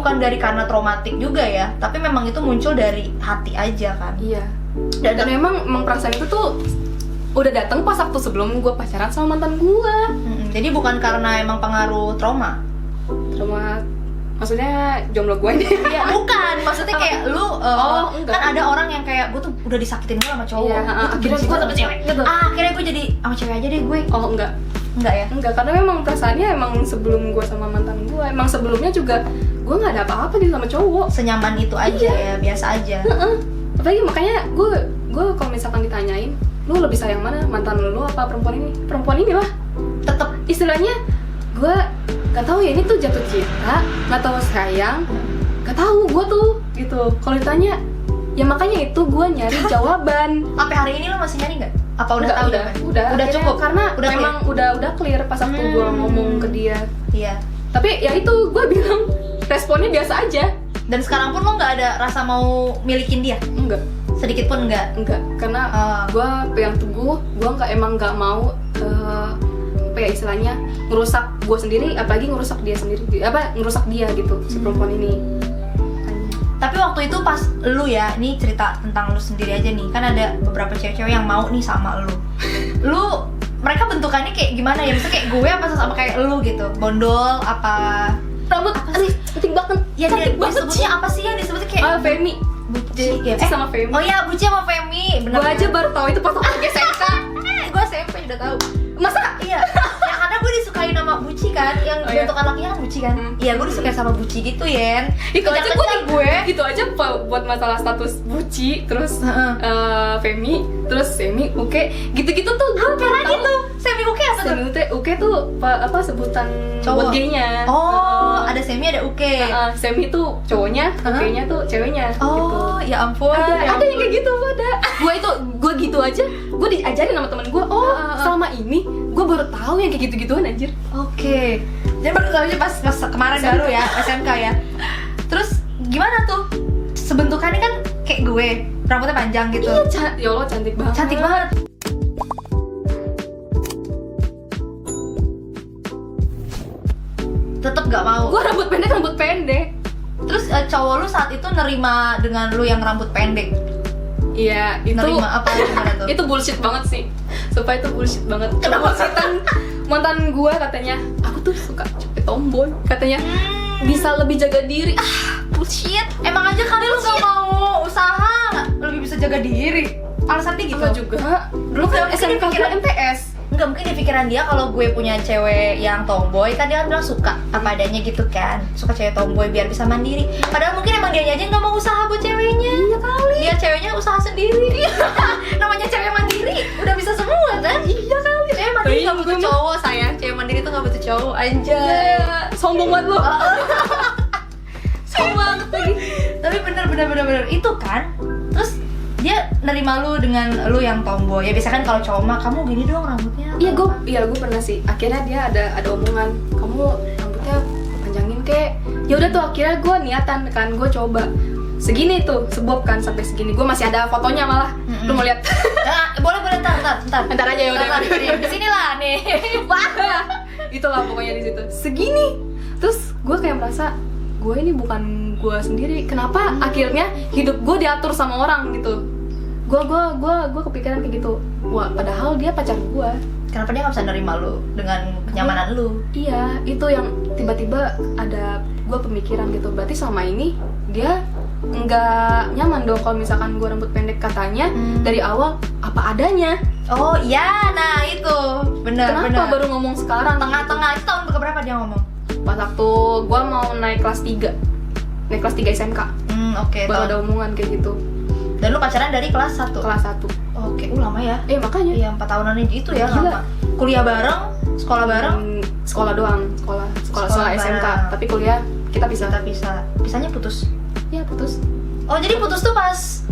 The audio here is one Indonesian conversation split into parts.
bukan dari karena traumatik juga ya, tapi memang itu muncul dari hati aja kan. Iya. Dan memang perasaan itu tuh udah datang pas waktu sebelum gue pacaran sama mantan gue. Jadi bukan karena emang pengaruh trauma, maksudnya jomblo gue ini. ya bukan, maksudnya kayak lu kan ada orang yang kayak gue tuh udah disakitin gue sama cowok, akhirnya gue sama cewek gitu. Akhirnya gue jadi sama cewek aja deh gue. Enggak ya? Enggak, karena memang perasaannya emang sebelum gue sama mantan gue, emang sebelumnya juga gue nggak ada apa-apa gitu sama cowok. Senyaman itu aja ya, biasa aja. Apalagi makanya gue kalau misalkan ditanyain, lu lebih sayang mana, mantan lu apa perempuan ini? Perempuan ini lah. Tetap istilahnya gue nggak tahu ya, ini tuh jatuh cinta, nggak tahu sayang, nggak tahu gue tuh gitu. Kalau ditanya, ya makanya itu gue nyari jawaban. Sampai hari ini lo masih nyari nggak? Apa udah tahu? Udah cukup karena memang udah clear pas waktu gue ngomong ke dia. Iya. Tapi ya itu gue bilang responnya biasa aja. Dan sekarang pun lo nggak ada rasa mau milikin dia? Enggak. Sedikit pun enggak? Enggak, karena gue yang teguh, gue nggak mau apa ya istilahnya ngerusak gue sendiri, apalagi ngerusak dia sendiri, ngerusak dia gitu si perempuan ini. Tapi waktu itu pas lu ya, ini cerita tentang lu sendiri aja nih, kan ada beberapa cewek-cewek yang mau nih sama lu. Mereka bentukannya kayak gimana ya? Misalnya kayak gue apa sama kayak lu gitu? Bondol apa? Rambut, cantik banget. Ya disebutnya apa sih yang disebutnya kayak? Femi. Buci ya? sama Femi. Oh iya, Buci sama Femi. Gue aja baru tahu itu pas waktu SMK. Gue SMP udah tahu. Masa? Iya. Ya karena gue disukain sama Buci kan, yang bentuk anaknya kan Buci kan. Iya, gue disukain sama Buci gitu, Yen. Itu aja gitu aja buat masalah status Buci, terus Femi, terus Semi, Uke, gitu-gitu tuh gue karena gitu. Semi Uke apa tuh? Semi Uke tuh apa sebutan cowok gaynya. Oh, ada Semi ada Uke. Semi tuh cowoknya, Uke-nya tuh ceweknya. Oh, gitu. ya ampun. Ada yang kayak gitu, ada. Gue gitu aja, gue diajarin sama temen gue. Selama ini gue baru tahu yang kayak gitu-gituan anjir. Oke. Jadi baru tahu aja pas kemarin SMK. Baru ya, SMK ya. Terus gimana tuh? Sebentukannya kan kayak gue, rambutnya panjang gitu. Iya, ya Allah cantik banget. Cantik banget. Tetep gak mau. Gue rambut pendek. Terus cowok lu saat itu nerima dengan lu yang rambut pendek? Iya, itu nerima apa gimana tuh? Itu bullshit banget sih. Supaya itu bullshit banget. Kenapa sih mantan gue katanya, aku tuh suka cewek tomboy. Katanya bisa lebih jaga diri. Bullshit. Emang aja kali lu gak mau usaha lebih bisa jaga diri. Alasan dia gitu? Enggak juga. Dulu kan SMK gue MTS. Enggak, mungkin di pikiran dia kalau gue punya cewek yang tomboy, kan dia kan bilang suka apa adanya gitu kan. Suka cewek tomboy biar bisa mandiri. Padahal mungkin emang dia aja nggak mau usaha buat ceweknya. Iya kali. Dia ceweknya usaha sendiri. Namanya cewek mandiri, udah bisa semua kan? Iya kali. Cewek mandiri nggak butuh cowok, sayang. Cewek mandiri tuh nggak butuh cowok, anjay. Sombong banget lo. Sombong banget lagi. Tapi bener itu kan. Terus dia nerima lu dengan lu yang tomboy. Ya biasa kan kalau cowok mah kamu gini dong rambutnya. Iya gue pernah sih. Akhirnya dia ada omongan, kamu rambutnya panjangin kek. Ya udah tuh akhirnya gue niatan kan, gue coba segini tuh sebob kan sampai segini. Gue masih ada fotonya malah. Lu mau lihat? Boleh ntar aja ya udah. Di sini lah nih. Wah. Itulah pokoknya di situ. Segini. Terus gue kayak merasa gue ini bukan gue sendiri. Kenapa akhirnya hidup gue diatur sama orang gitu? Gue kepikiran kayak gitu. Wah, padahal dia pacar gue. Kenapa dia nggak bisa nerima lu dengan kenyamanan lu? Iya, itu yang tiba-tiba ada gue pemikiran gitu. Berarti selama ini dia nggak nyaman dong kalau misalkan gue rambut pendek, katanya dari awal apa adanya. Oh iya, nah itu bener. Kenapa baru ngomong sekarang? Tengah-tengah itu tahun berapa dia ngomong? Pas waktu gue mau naik kelas 3 SMK. Oke. Baru ada omongan kayak gitu. Dan lu pacaran dari kelas 1? Kelas 1. Oke, lama ya? Makanya. Iya, 4 tahunan itu ya, gila. lama. Kuliah bareng, sekolah bareng? Sekolah doang, sekolah SMK. Tapi kuliah kita bisa. Pisahnya putus? Iya, putus. Oh, jadi putus tuh pas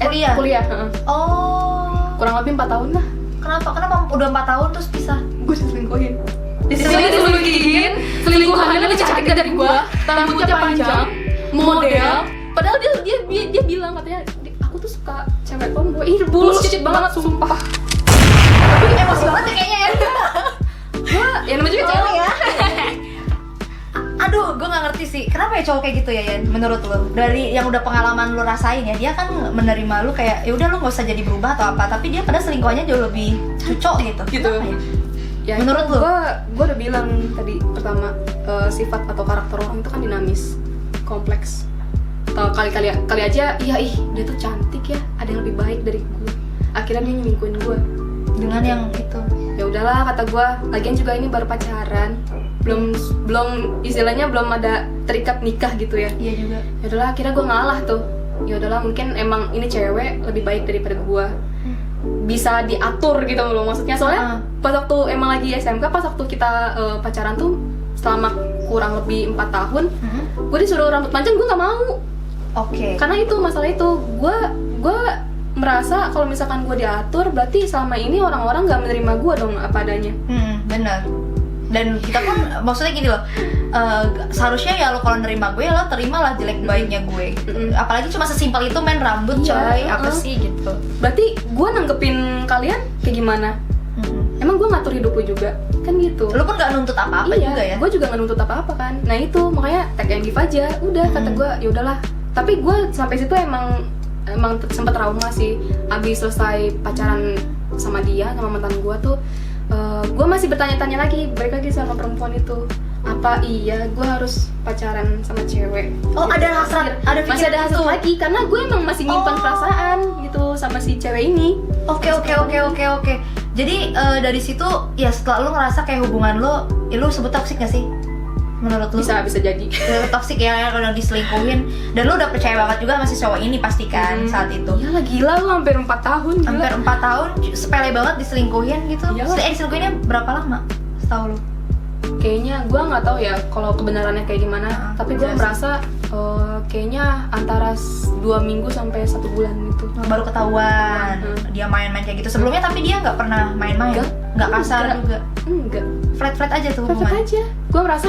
kuliah? Kuliah, Oh. Kurang lebih 4 tahun lah. Kenapa udah 4 tahun terus pisah? Gue diselingkuhin. Selingkuhannya lebih cantik dari gue, rambutnya panjang, model. Padahal dia bilang katanya aku tuh suka cewek tomboy. Bullshit banget sumpah. Tapi emosi banget ya kayaknya ya. Gue ya namanya juga cewek ya. Aduh, gue nggak ngerti sih. Kenapa ya cowok kayak gitu ya, Yan? Menurut lo? Dari yang udah pengalaman lo rasain ya, dia kan menerima lo kayak ya udah lo nggak usah jadi berubah atau apa, tapi dia pada selingkuhannya jauh lebih cocok gitu. Gitu. Kenapa ya? Ya, Menurut lu? Gue udah bilang tadi pertama, sifat atau karakter orang itu kan dinamis, kompleks. Atau kali aja, iya dia tuh cantik ya, ada yang lebih baik dari gue. Akhirnya dia nyelingkuhin gue. Dengan yang itu. Ya udahlah kata gue, lagian juga ini baru pacaran, belum istilahnya belum ada terikat nikah gitu ya. Iya juga. Ya udahlah, akhirnya gue ngalah tuh. Ya udahlah, mungkin emang ini cewek lebih baik daripada gue, bisa diatur gitu loh maksudnya. Soalnya pas waktu emang lagi SMK, pas waktu kita pacaran tuh selama kurang lebih 4 tahun, gue disuruh rambut panjang, gue nggak mau. Oke. Karena itu masalah itu, gue merasa kalau misalkan gue diatur, berarti selama ini orang-orang nggak menerima gue dong apa adanya. Benar. Dan kita pun maksudnya gini loh, seharusnya ya lo kalau nerima gue, lo terimalah jelek baiknya gue. Apalagi cuma sesimpel itu main rambut, coy, apa sih gitu. Berarti gue nanggepin kalian kayak gimana? Emang gue ngatur hidup lo juga? Kan gitu. Lo pun gak nuntut apa-apa juga ya? Gue juga gak nuntut apa-apa kan. Nah itu makanya take and give aja. Udah kata gue, ya udahlah. Tapi gue sampai situ emang sempat trauma sih. Abis selesai pacaran sama dia, sama mantan gue tuh, gue masih bertanya-tanya lagi, balik lagi sama perempuan itu. Apa iya gue harus pacaran sama cewek? Oh, ada hasrat, masih ada hasrat lagi, karena gue emang masih nyimpan perasaan gitu sama si cewek ini. Oke. Jadi dari situ ya setelah lo ngerasa kayak hubungan lo, ya lo sebut toksik gak sih? Menurut lo? Bisa jadi. Toksik ya, kalau diselingkuhin. Dan lo udah percaya banget juga sama si cowok ini pastikan saat itu. Iyalah, gila lo hampir 4 tahun. Gila. Hampir 4 tahun, sepele banget diselingkuhin gitu. Diselingkuhinnya berapa lama? Setahu lo? Kayaknya gue nggak tahu ya kalau kebenarannya kayak gimana, tapi gue merasa kayaknya antara 2 minggu sampai 1 bulan gitu. Baru ketahuan dia main-main kayak gitu. Sebelumnya tapi dia nggak pernah main-main, nggak kasar juga. Enggak. Flat aja tuh hubungan. Flat aja. Gue merasa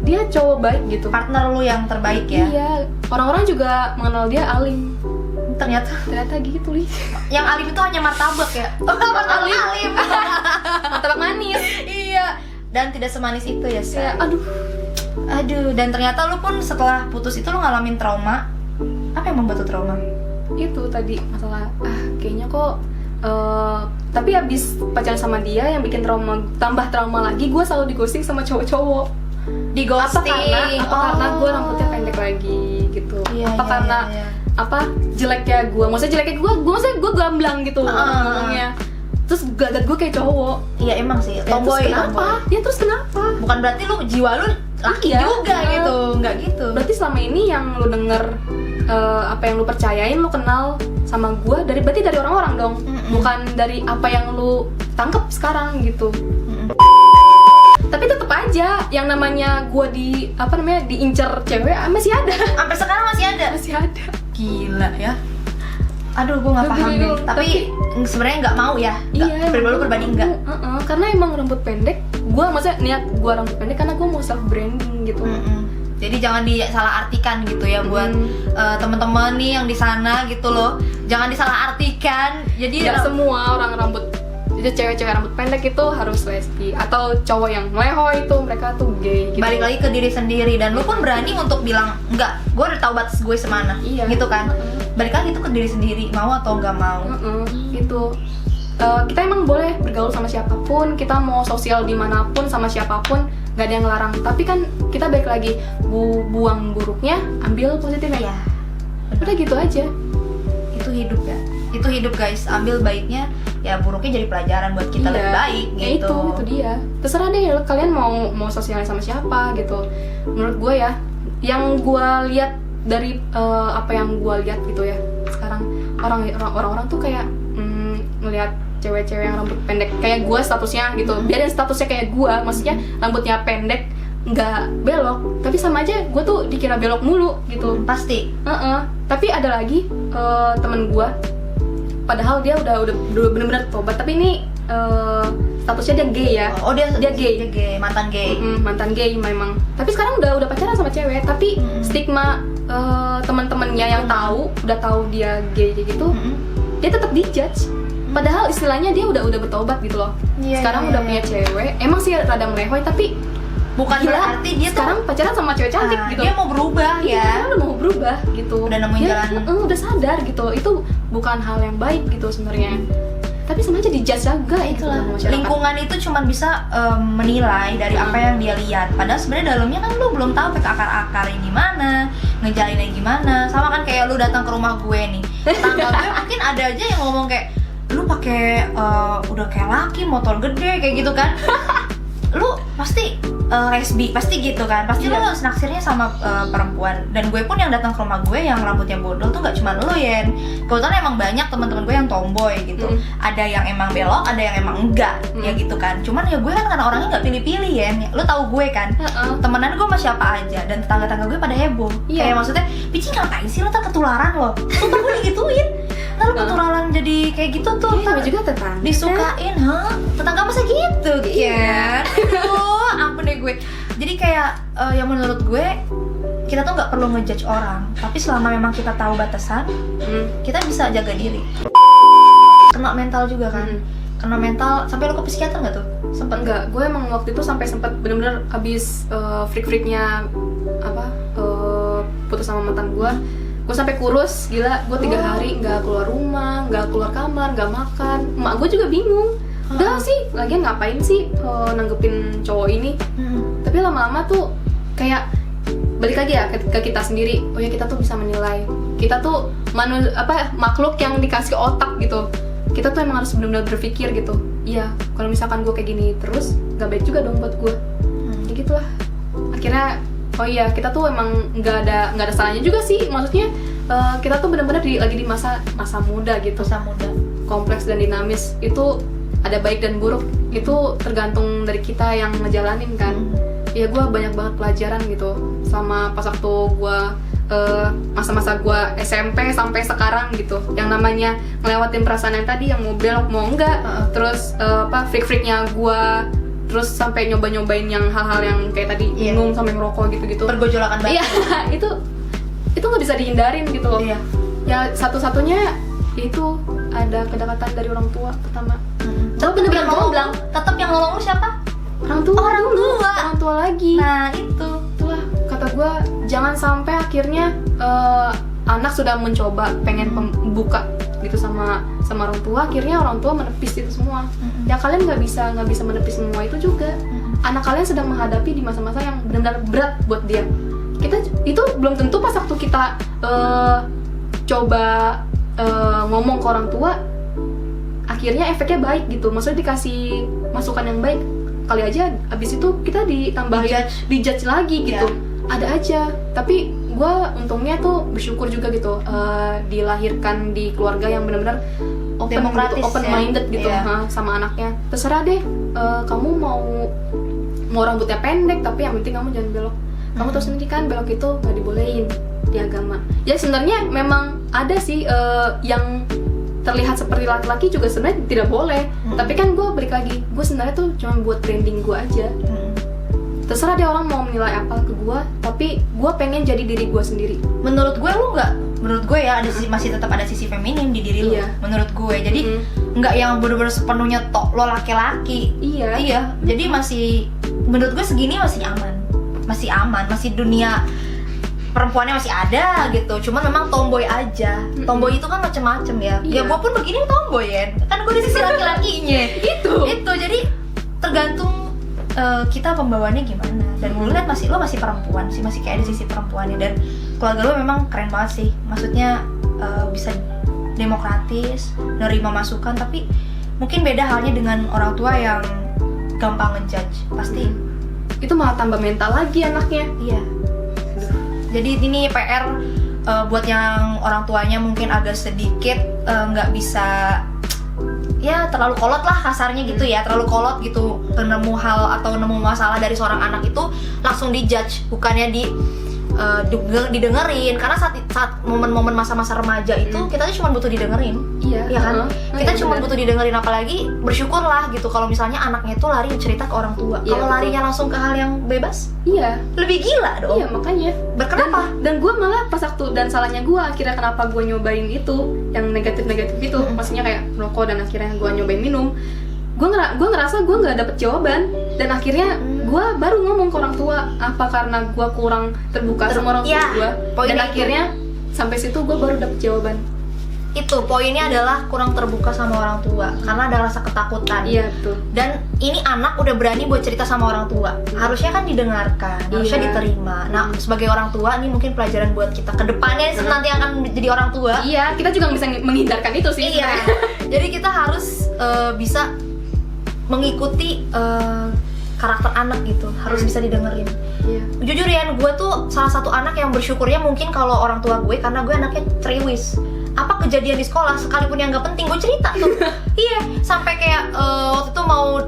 dia cowok baik gitu. Partner lu yang terbaik ya. Iya. Orang-orang juga mengenal dia alim. Ternyata gitu Li. Yang alim itu hanya martabak ya. Martabak alim. Martabak manis. Iya. Dan tidak semanis itu ya, Say. Aduh, dan ternyata lu pun setelah putus itu lu ngalamin trauma. Apa yang membuat lu trauma? Itu tadi masalah, kayaknya kok tapi abis pacaran sama dia yang bikin trauma, tambah trauma lagi, gue selalu digosting sama cowok-cowok. Di ghosting. Karena gue rambutnya pendek lagi gitu. Iya, karena jeleknya gue, maksudnya gue gamblang gitu ngomongnya. Terus gagat gue kayak cowok. Iya emang sih, tomboy. Kenapa? Ya terus kenapa? Bukan berarti lu jiwa lu laki juga gitu, nggak gitu. Berarti selama ini yang lu denger, apa yang lu percayain, lu kenal sama gue berarti dari orang-orang dong, bukan dari apa yang lu tangkep sekarang gitu. Tapi tetap aja yang namanya gue diincer cewek masih ada. Sampai sekarang masih ada. Gila ya. Aduh, gue nggak paham deh. Tapi sebenarnya nggak mau ya. Pribadi enggak. Karena emang rambut pendek. Gue maksudnya niat gue rambut pendek karena gue mau self branding gitu. Jadi jangan disalah artikan gitu ya buat teman-teman nih yang di sana gitu loh. Jangan disalah artikan. Jadi nggak semua orang jadi cewek-cewek rambut pendek itu harus lesbi, atau cowok yang meleho itu mereka tuh gay gitu. Balik lagi ke diri sendiri, dan lu pun berani untuk bilang enggak, gue udah tahu batas gue semana. Gitu kan. Balik lagi itu ke diri sendiri, mau atau nggak mau. Gitu. Kita emang boleh bergaul sama siapapun, kita mau sosial dimanapun sama siapapun, nggak ada yang larang. Tapi kan kita balik lagi, buang buruknya, ambil positifnya. Udah gitu aja. Itu hidup ya. Itu hidup guys, ambil baiknya, ya buruknya jadi pelajaran buat kita lebih baik gitu. Itu dia. Terserah deh kalian mau sosial sama siapa gitu. Menurut gue ya, yang gue lihat dari apa yang gue lihat gitu ya, sekarang orang-orang tuh kayak ngelihat cewek-cewek yang rambut pendek kayak gue statusnya gitu. Biarin statusnya kayak gue, maksudnya rambutnya pendek nggak belok, tapi sama aja gue tuh dikira belok mulu gitu. Pasti. Tapi ada lagi temen gue, padahal dia udah bener-bener tobat, tapi ini statusnya dia gay ya. Oh, dia gay, mantan gay. Mantan gay memang. Tapi sekarang udah pacaran sama cewek, tapi stigma teman-temannya yang udah tahu dia gay gitu, dia tetap dijudge. Padahal istilahnya dia udah bertobat gitu loh. Sekarang udah punya cewek. Emang sih rada melehoy, tapi bukan Gila, berarti dia tuh sekarang pacaran sama cewek cantik gitu. dia mau berubah Iya, ya. udah mau berubah gitu. Udah nemuin Dia, jalan. udah sadar gitu. Itu bukan hal yang baik gitu sebenarnya. Tapi sama aja dijudge juga gitu Itulah, sama masyarakat. lingkungan itu cuma bisa menilai dari apa yang dia lihat. Padahal sebenarnya dalamnya kan lu belum tahu ke akar-akarnya gimana, ngejalinnya gimana. Sama kan kayak lu datang ke rumah gue nih, tetangga gue mungkin ada aja yang ngomong kayak lu pakai udah kayak laki, motor gede kayak gitu kan. Lu pasti lesbi, pasti gitu kan. Pasti lu naksirnya sama perempuan. Dan gue pun yang datang ke rumah gue yang rambutnya bodol tuh gak cuma lu, Yen. Kebetulan emang banyak teman-teman gue yang tomboy gitu. Ada yang emang belok, ada yang emang enggak, ya gitu kan. Cuman ya gue kan karena orangnya nggak pilih-pilih, Yen. Lu tahu gue kan. Temenan gue sama siapa aja dan tetangga-tetangga gue pada heboh. Kayak maksudnya, "Pici ngapain sih lu tak ketularan lo?" Tuh gue digituin. Lalu ketularan jadi kayak gitu tuh. Iya, juga tetangga. Disukain, hah? Tetangga masa gitu, kan? Aduh, ampun deh gue. Jadi kayak yang menurut gue kita tuh nggak perlu ngejudge orang, tapi selama memang kita tahu batasan, kita bisa jaga diri. Kena mental juga kan? Kena mental sampai lo ke psikiater nggak tuh? Sempet Enggak, gue emang waktu itu sampai sempet bener-bener habis freak-freaknya putus sama mantan gue sampai kurus, gila. Gue 3 hari nggak keluar rumah, nggak keluar kamar, nggak makan. Emak gue juga bingung. Udah sih, lagian ngapain sih nanggepin cowok ini? Tapi lama-lama tuh kayak balik lagi ya ke kita sendiri. Oh ya, kita tuh bisa menilai. Kita tuh makhluk yang dikasih otak gitu. Kita tuh emang harus benar-benar berpikir gitu. Iya, kalau misalkan gue kayak gini terus, nggak baik juga dong buat gue. Ya gitulah. Akhirnya, oh iya, kita tuh emang nggak ada salahnya juga sih. Maksudnya kita tuh benar-benar lagi di masa muda gitu. masa muda. Kompleks dan dinamis. Itu ada baik dan buruk. Itu tergantung dari kita yang ngejalanin kan. Ya gue banyak banget pelajaran gitu. Sama pas waktu gue masa-masa gue SMP sampai sekarang gitu, yang namanya ngelewatin perasaan yang tadi, yang mau belok mau enggak, terus freak-freaknya gue, terus sampai nyobain yang hal-hal yang kayak tadi minum sampai ngerokok gitu-gitu, Pergojolakan banget. iya. itu nggak bisa dihindarin gitu loh. Ya satu-satunya itu ada kedekatan dari orang tua pertama. Tapi bener-bener ngomong, tetap yang nolong lu siapa? Orang tua orang tua lagi. Nah itu Itulah kata gue, jangan sampai akhirnya anak sudah mencoba pengen buka gitu sama orang tua, akhirnya orang tua menepis itu semua. Ya kalian nggak bisa menepis semua itu juga. Anak kalian sedang menghadapi di masa-masa yang benar-benar berat buat dia. Kita itu belum tentu pas waktu kita coba ngomong ke orang tua, akhirnya efeknya baik gitu. Maksudnya dikasih masukan yang baik, kali aja abis itu kita ditambahin dijudge lagi gitu. Ada aja. Tapi gue untungnya tuh bersyukur juga gitu, dilahirkan di keluarga yang benar-benar open gitu, open minded gitu sama anaknya. Terserah deh, kamu mau rambutnya pendek tapi yang penting kamu jangan belok. Kamu tahu sendiri kan belok itu nggak dibolehin di agama. Ya sebenarnya memang ada sih yang terlihat seperti laki-laki juga sebenarnya tidak boleh. Tapi kan gue balik lagi, gue sebenarnya tuh cuma buat branding gue aja. Terserah deh orang mau menilai apa ke gue, tapi gue pengen jadi diri gue sendiri. menurut gue lu nggak, menurut gue ya ada masih tetap ada sisi feminim di diri lu. Menurut gue, jadi nggak yang bener-bener sepenuhnya tok lo laki-laki. Iya. Jadi masih, menurut gue segini masih aman, masih dunia perempuannya masih ada gitu. Cuman memang tomboy aja. Tomboy itu kan macem-macem ya. Ya gue pun begini tomboy ya. Kan gue di sisi laki-lakinya. Itu jadi tergantung kita pembawaannya gimana. Dan gue lihat lo masih perempuan sih, masih kayak ada sisi perempuannya. Dan keluarga lo memang keren banget sih. Maksudnya bisa demokratis, nerima masukan. Tapi mungkin beda halnya dengan orang tua yang gampang ngejudge. Pasti itu malah tambah mental lagi anaknya. Iya. Jadi ini PR buat yang orang tuanya mungkin agak sedikit nggak bisa, ya terlalu kolot lah kasarnya gitu ya, terlalu kolot gitu, nemu hal atau nemu masalah dari seorang anak itu langsung dijudge, bukannya didengerin. Karena saat momen-momen masa-masa remaja itu kita tuh cuma butuh didengerin. Iya kan? Kita cuma butuh didengerin, apalagi bersyukurlah gitu kalau misalnya anaknya itu lari cerita ke orang tua. Kalau larinya langsung ke hal yang bebas, lebih gila dong. Iya, makanya. Kenapa? Dan gue malah pas waktu, dan salahnya gue akhirnya kenapa gue nyobain itu yang negatif-negatif itu, maksudnya kayak merokok dan akhirnya gue nyobain minum. Gue ngerasa gue nggak dapet jawaban, dan akhirnya gue baru ngomong ke orang tua, apa karena gue kurang terbuka sama orang tua Iya, gue, poinnya dan itu. akhirnya sampai situ gue baru dapet jawaban. Itu poinnya adalah kurang terbuka sama orang tua karena ada rasa ketakutan. Iya betul. Dan ini anak udah berani buat cerita sama orang tua, harusnya kan didengarkan, harusnya Iya. diterima. Nah, sebagai orang tua ini mungkin pelajaran buat kita ke depannya nanti akan jadi orang tua. Iya, kita juga bisa menghindarkan itu sih. Iya. Jadi kita harus bisa mengikuti karakter anak gitu, harus bisa didengerin. Iya. Jujur ya, gue tuh salah satu anak yang bersyukurnya mungkin kalau orang tua gue, karena gue anaknya ceriwis. Apa kejadian di sekolah sekalipun yang nggak penting gue cerita tuh. Iya, sampai kayak waktu itu mau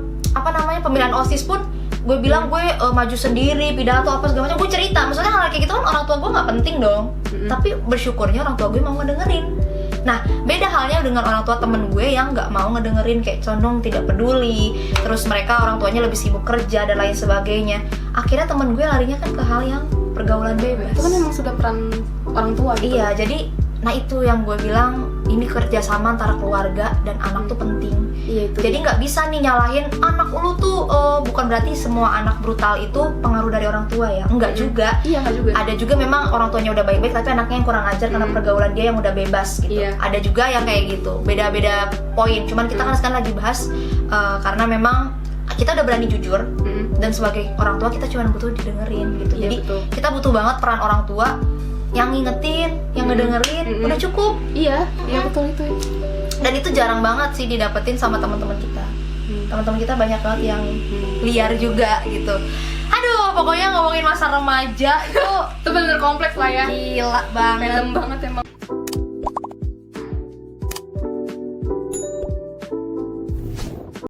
pemilihan OSIS pun gue bilang gue maju sendiri, pidato apa segala macam, gue cerita. Maksudnya hal kayak gitu kan orang tua gue nggak penting dong. Tapi bersyukurnya orang tua gue mau ngedengerin. Nah, beda halnya dengan orang tua temen gue yang nggak mau ngedengerin, kayak condong tidak peduli. Terus mereka orang tuanya lebih sibuk kerja dan lain sebagainya. Akhirnya temen gue larinya kan ke hal yang pergaulan bebas. Itu kan memang sudah peran orang tua gitu. Iya, jadi nah itu yang gue bilang, ini kerjasama antara keluarga dan anak tuh penting. Iya itu. Jadi nggak bisa nih nyalahin anak lu tuh, bukan berarti semua anak brutal itu pengaruh dari orang tua ya. Enggak juga. Iya enggak juga. Ada juga memang orang tuanya udah baik-baik tapi anaknya yang kurang ajar karena pergaulan dia yang udah bebas gitu. Iya. Ada juga yang kayak gitu. Beda-beda poin. Cuman kita kan sekarang lagi bahas karena memang kita udah berani jujur dan sebagai orang tua kita cuma butuh didengerin gitu. Iya, Jadi betul. kita butuh banget peran orang tua yang ngingetin, yang ngedengerin, udah cukup. Iya, iya betul itu. Dan itu jarang banget sih didapetin sama teman-teman kita. Teman-teman kita banyak banget yang liar juga gitu. Aduh, pokoknya ngomongin masa remaja itu Itu bener kompleks lah ya. gila banget. Random banget emang.